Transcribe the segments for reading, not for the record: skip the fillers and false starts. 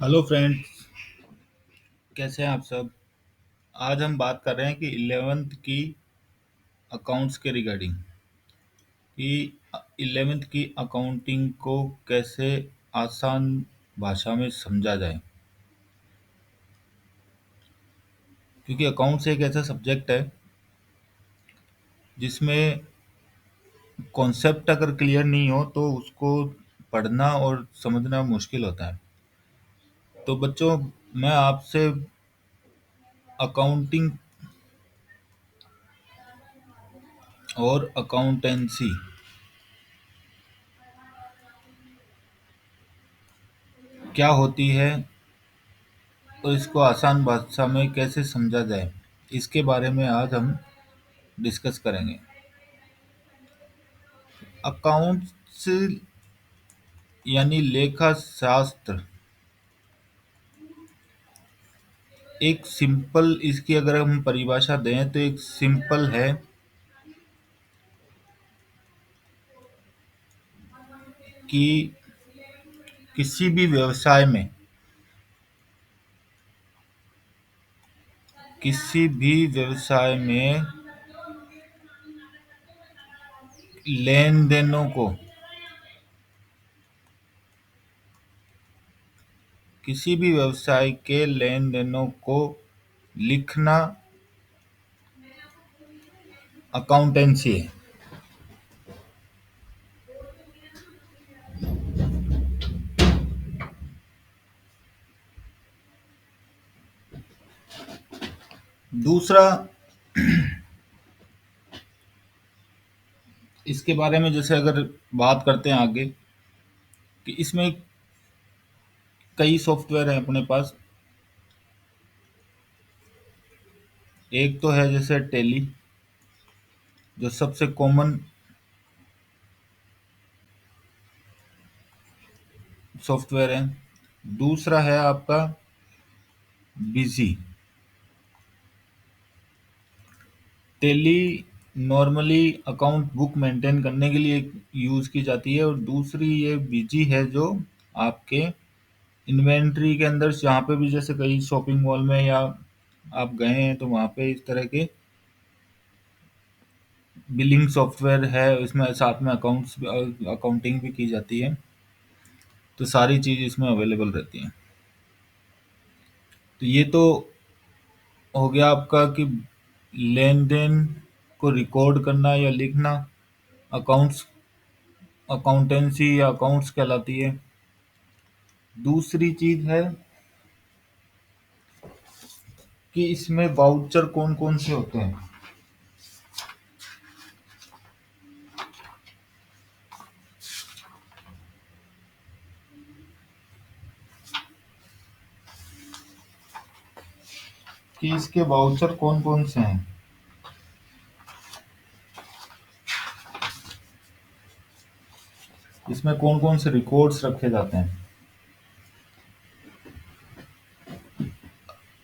Hello friends, कैसे हैं आप सब। आज हम बात कर रहे हैं कि 11th की अकाउंट्स के रिगार्डिंग कि 11th की अकाउंटिंग को कैसे आसान भाषा में समझा जाए, क्योंकि अकाउंट्स एक ऐसा सब्जेक्ट है जिसमें कॉन्सेप्ट अगर क्लियर नहीं हो तो उसको पढ़ना और समझना मुश्किल होता है। तो बच्चों, मैं आपसे अकाउंटिंग और अकाउंटेंसी क्या होती है और इसको आसान भाषा में कैसे समझा जाए, इसके बारे में आज हम डिस्कस करेंगे। अकाउंट्स यानी लेखा शास्त्र एक सिंपल, इसकी अगर हम परिभाषा दें तो एक सिंपल है कि किसी भी व्यवसाय में किसी भी व्यवसाय में लेन देनों को किसी भी व्यवसाय के लेन देनों को लिखना अकाउंटेंसी है। दूसरा, इसके बारे में जैसे अगर बात करते हैं आगे कि इसमें कई सॉफ्टवेयर हैं अपने पास। एक तो है जैसे टेली, जो सबसे कॉमन सॉफ्टवेयर है। दूसरा है आपका Busy. Tally normally account book maintain करने के लिए यूज़ की जाती है, और दूसरी ये बिजी है जो आपके इन्वेंट्री के अंदर, जहाँ पे भी जैसे कई शॉपिंग मॉल में या आप गए हैं तो वहाँ पे इस तरह के बिलिंग सॉफ्टवेयर है, इसमें साथ में अकाउंटिंग भी की जाती है। तो सारी चीज़ इसमें अवेलेबल रहती हैं। तो ये तो हो गया आपका कि लेन देन को रिकॉर्ड करना या लिखना अकाउंट्स अकाउंटेंसी या अकाउंट्स कहलाती है। दूसरी चीज है कि इसमें वाउचर कौन कौन से होते हैं। कि इसके वाउचर कौन कौन से हैं, इसमें कौन कौन से रिकॉर्ड्स रखे जाते हैं।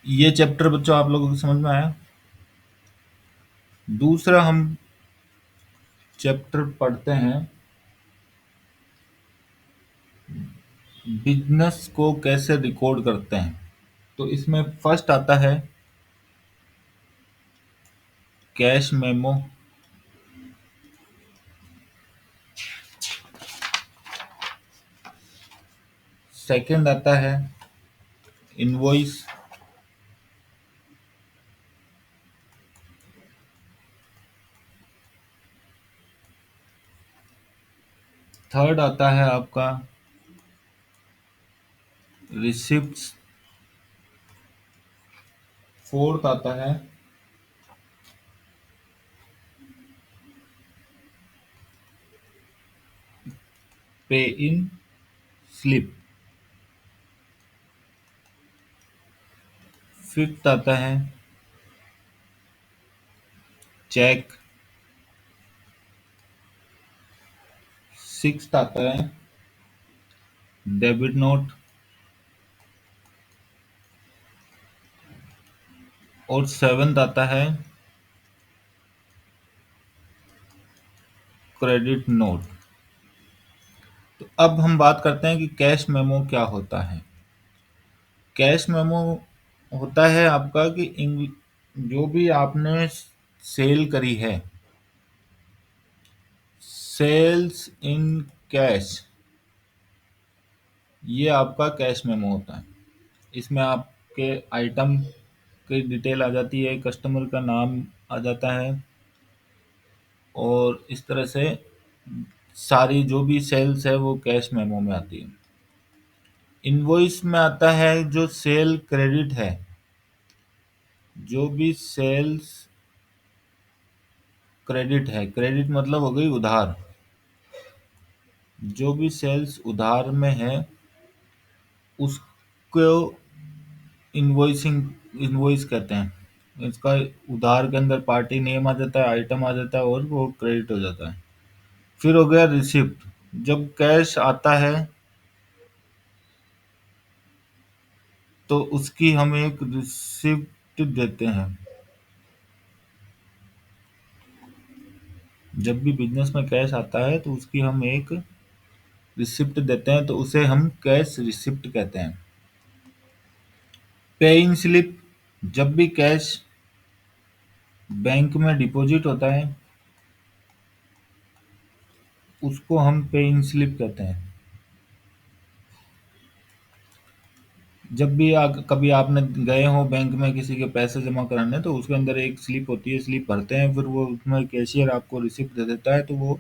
ये चैप्टर बच्चों आप लोगों को समझ में आया। दूसरा हम चैप्टर पढ़ते हैं बिजनेस को कैसे रिकॉर्ड करते हैं। तो इसमें फर्स्ट आता है कैश मेमो। सेकंड आता है इनवॉइस। थर्ड आता है आपका रिसिप्ट्स। फोर्थ आता है पे इन स्लिप। फिफ्थ आता है चेक। सिक्स्थ आता है डेबिट नोट। और सेवेंथ आता है क्रेडिट नोट। तो अब हम बात करते हैं कि कैश मेमो क्या होता है। कैश मेमो होता है आपका कि जो भी आपने सेल करी है, सेल्स इन कैश, ये आपका कैश मेमो होता है। इसमें आपके आइटम की डिटेल आ जाती है, कस्टमर का नाम आ जाता है, और इस तरह से सारी जो भी सेल्स है वो कैश मेमो में आती है। इनवॉइस में आता है जो सेल क्रेडिट है, जो भी सेल्स क्रेडिट है, क्रेडिट मतलब हो गई उधार, जो भी सेल्स उधार में है उसको इनवॉइसिंग इनवॉइस कहते हैं। इसका उधार के अंदर पार्टी नेम आ जाता है, आइटम आ जाता है और वो क्रेडिट हो जाता है। फिर हो गया रिसिप्ट। जब कैश आता है तो उसकी हम एक रिसिप्ट देते हैं। जब भी बिजनेस में कैश आता है तो उसकी हम एक रिसिप्ट देते हैं, तो उसे हम कैश रिसिप्ट कहते हैं। पेइंग स्लिप, जब भी कैश बैंक में डिपॉजिट होता है उसको हम पेइंग स्लिप कहते हैं। जब भी कभी आपने गए हो बैंक में किसी के पैसे जमा कराने, तो उसके अंदर एक स्लिप होती है, स्लिप भरते हैं, फिर वो उसमें कैशियर आपको रिसिप्ट दे देता है, तो वो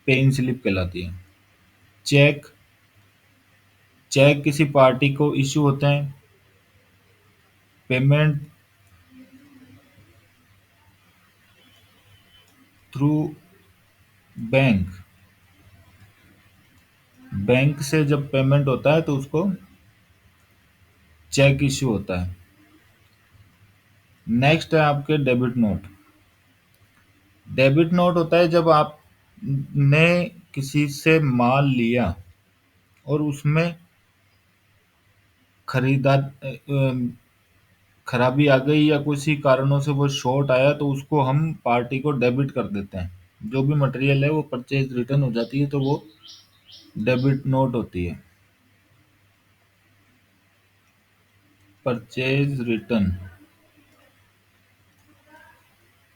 पेइंग स्लिप कहलाती है। चेक, चेक किसी पार्टी को इशू होते हैं। पेमेंट थ्रू बैंक, बैंक से जब पेमेंट होता है तो उसको चेक इशू होता है। नेक्स्ट है आपके डेबिट नोट। डेबिट नोट होता है जब आपने किसी से माल लिया और उसमें खरीदार खराबी आ गई या किसी कारणों से वो शॉर्ट आया, तो उसको हम पार्टी को डेबिट कर देते हैं। जो भी मटेरियल है वो परचेज रिटर्न हो जाती है, तो वो डेबिट नोट होती है। परचेज रिटर्न,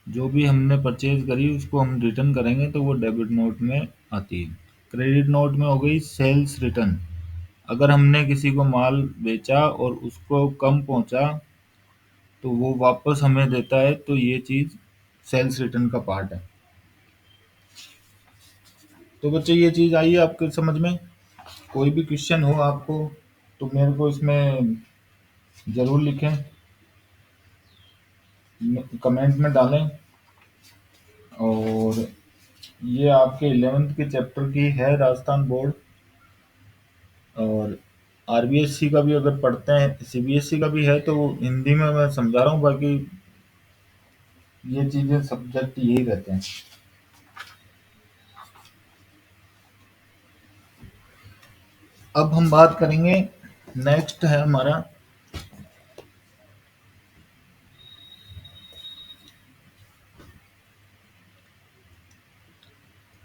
जो भी हमने परचेज करी उसको हम रिटर्न करेंगे तो वो डेबिट नोट में आती है। क्रेडिट नोट में हो गई सेल्स रिटर्न। अगर हमने किसी को माल बेचा और उसको कम पहुंचा तो वो वापस हमें देता है, तो ये चीज़ सेल्स रिटर्न का पार्ट है। तो बच्चे ये चीज़ आई है आपके समझ में? कोई भी क्वेश्चन हो आपको तो मेरे को इसमें ज़रूर लिखें, कमेंट में डालें। और ये आपके 11th के चैप्टर की है राजस्थान बोर्ड। और आरबीएससी का भी अगर पढ़ते हैं, सीबीएसई का भी है, तो हिंदी में मैं समझा रहा हूँ, बाकी ये चीज़ें सब्जेक्ट यही रहते हैं। अब हम बात करेंगे, नेक्स्ट है हमारा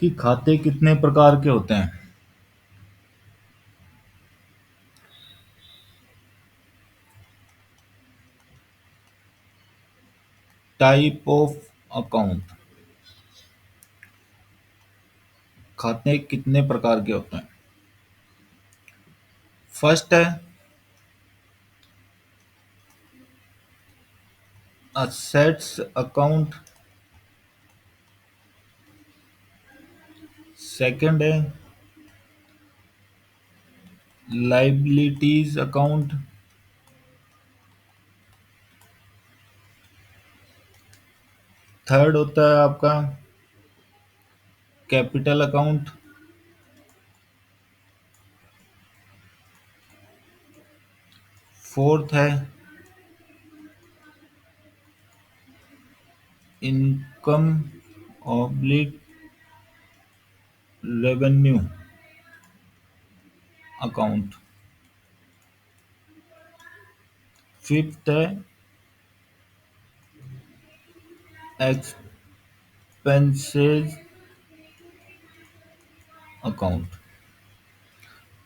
कि खाते कितने प्रकार के होते हैं। टाइप ऑफ अकाउंट, खाते कितने प्रकार के होते हैं। फर्स्ट है असेट्स अकाउंट, सेकंड है लाइबिलिटीज अकाउंट, थर्ड होता है आपका कैपिटल अकाउंट, फोर्थ है income oblique revenue account, fifth है एक्सपेंसेस अकाउंट।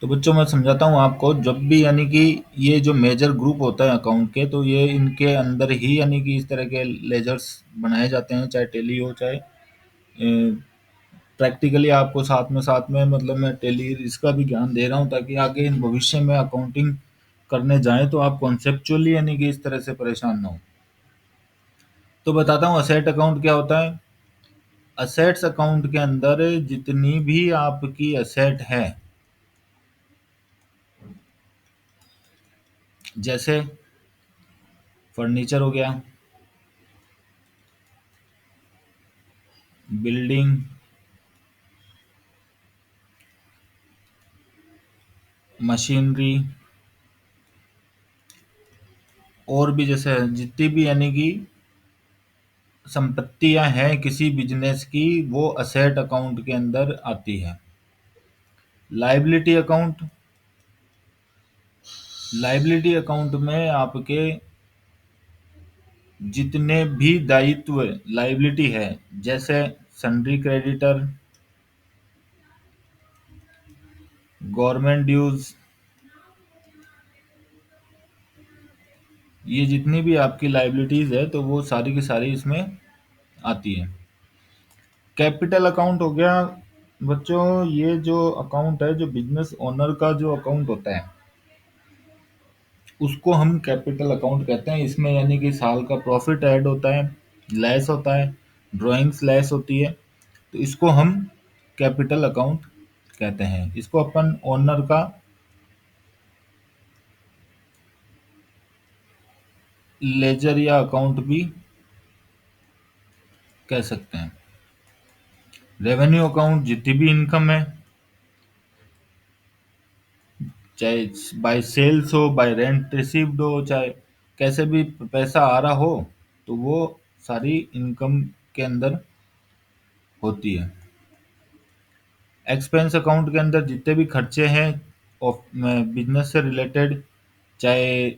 तो बच्चों मैं समझाता हूँ आपको, जब भी यानी कि ये जो मेजर ग्रुप होता है अकाउंट के, तो ये इनके अंदर ही यानी कि इस तरह के लेजर्स बनाए जाते हैं, चाहे टेली हो चाहे प्रैक्टिकली। आपको साथ में मतलब मैं टेली इसका भी ज्ञान दे रहा हूँ, ताकि आगे इन भविष्य में अकाउंटिंग करने जाएं तो आप कॉन्सेप्चुअली यानी कि इस तरह से परेशान ना हो। तो बताता हूँ असेट अकाउंट क्या होता है। असेट्स अकाउंट के अंदर जितनी भी आपकी असेट है, जैसे फर्नीचर हो गया, बिल्डिंग, मशीनरी, और भी जैसे जितनी भी यानी कि संपत्तियां हैं किसी बिजनेस की, वो असेट अकाउंट के अंदर आती है। लायबिलिटी अकाउंट, लायबिलिटी अकाउंट में आपके जितने भी दायित्व लायबिलिटी है, जैसे सन्ड्री क्रेडिटर, गवर्नमेंट ड्यूज, ये जितनी भी आपकी लायबिलिटीज है तो वो सारी की सारी इसमें आती है। कैपिटल अकाउंट हो गया बच्चों, ये जो अकाउंट है, जो बिजनेस ओनर का जो अकाउंट होता है, उसको हम कैपिटल अकाउंट कहते हैं। इसमें यानी कि साल का प्रॉफिट ऐड होता है, लेस होता है, ड्राइंग्स लेस होती है, तो इसको हम कैपिटल अकाउंट कहते हैं। इसको अपन ओनर का लेजर या अकाउंट भी कह सकते हैं। रेवेन्यू अकाउंट जितनी भी इनकम है, चाहे बाय सेल्स हो, बाय रेंट रिसीव्ड हो, चाहे कैसे भी पैसा आ रहा हो, तो वो सारी इनकम के अंदर होती है। एक्सपेंस अकाउंट के अंदर जितने भी खर्चे हैं बिजनेस से रिलेटेड, चाहे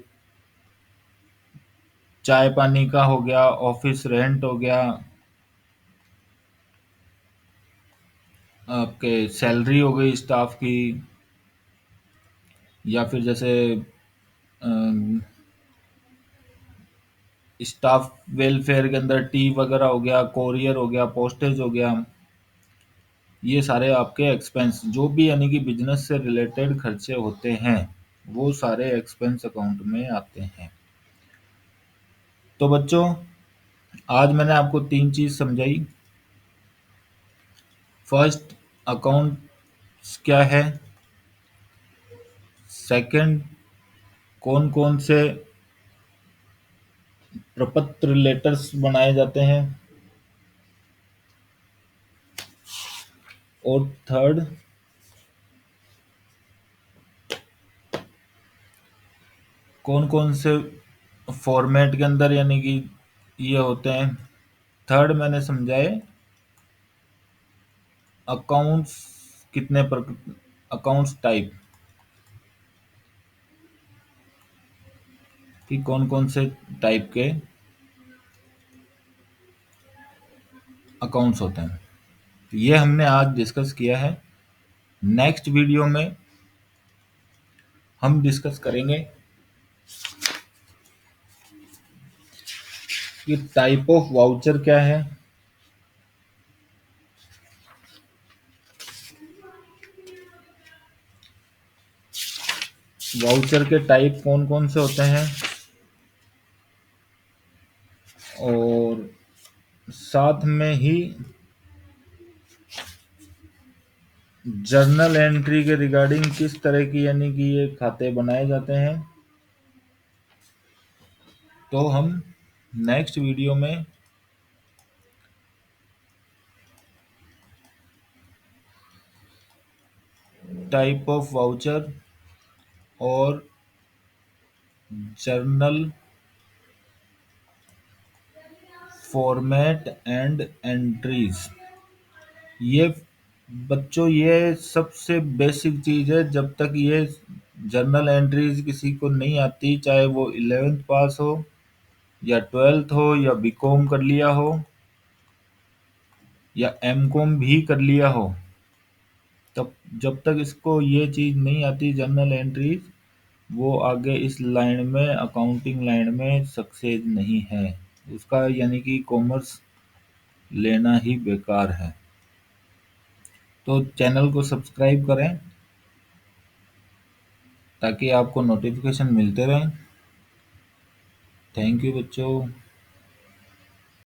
चाय पानी का हो गया, ऑफिस रेंट हो गया, आपके सैलरी हो गई स्टाफ की, या फिर जैसे स्टाफ वेलफेयर के अंदर टी वगैरह हो गया, कोरियर हो गया, पोस्टेज हो गया, ये सारे आपके एक्सपेंस जो भी यानी कि बिजनेस से रिलेटेड खर्चे होते हैं, वो सारे एक्सपेंस अकाउंट में आते हैं। तो बच्चों, आज मैंने आपको तीन चीज समझाई। फर्स्ट, अकाउंट क्या है। सेकंड, कौन कौन से प्रपत्र लेटर्स बनाए जाते हैं। और थर्ड, कौन कौन से फॉर्मेट के अंदर यानी कि ये होते हैं। थर्ड मैंने समझाए अकाउंट्स कितने पर, अकाउंट्स टाइप, कि कौन कौन से टाइप के अकाउंट्स होते हैं। तो ये हमने आज डिस्कस किया है। नेक्स्ट वीडियो में हम डिस्कस करेंगे कि टाइप ऑफ वाउचर क्या है, वाउचर के टाइप कौन कौन से होते हैं, और साथ में ही जर्नल एंट्री के रिगार्डिंग किस तरह की यानी कि ये खाते बनाए जाते हैं। तो हम नेक्स्ट वीडियो में टाइप ऑफ वाउचर और जर्नल फॉर्मेट एंड एंट्रीज, ये बच्चों ये सबसे बेसिक चीज है। जब तक ये जर्नल एंट्रीज किसी को नहीं आती, चाहे वो 11th पास हो या 12th हो या बीकॉम कर लिया हो या एमकॉम भी कर लिया हो, तब जब तक इसको ये चीज़ नहीं आती जर्नल एंट्रीज, वो आगे इस लाइन में, अकाउंटिंग लाइन में सक्सेस नहीं है उसका, यानी कि कॉमर्स लेना ही बेकार है। तो चैनल को सब्सक्राइब करें ताकि आपको नोटिफिकेशन मिलते रहें। थैंक यू बच्चों।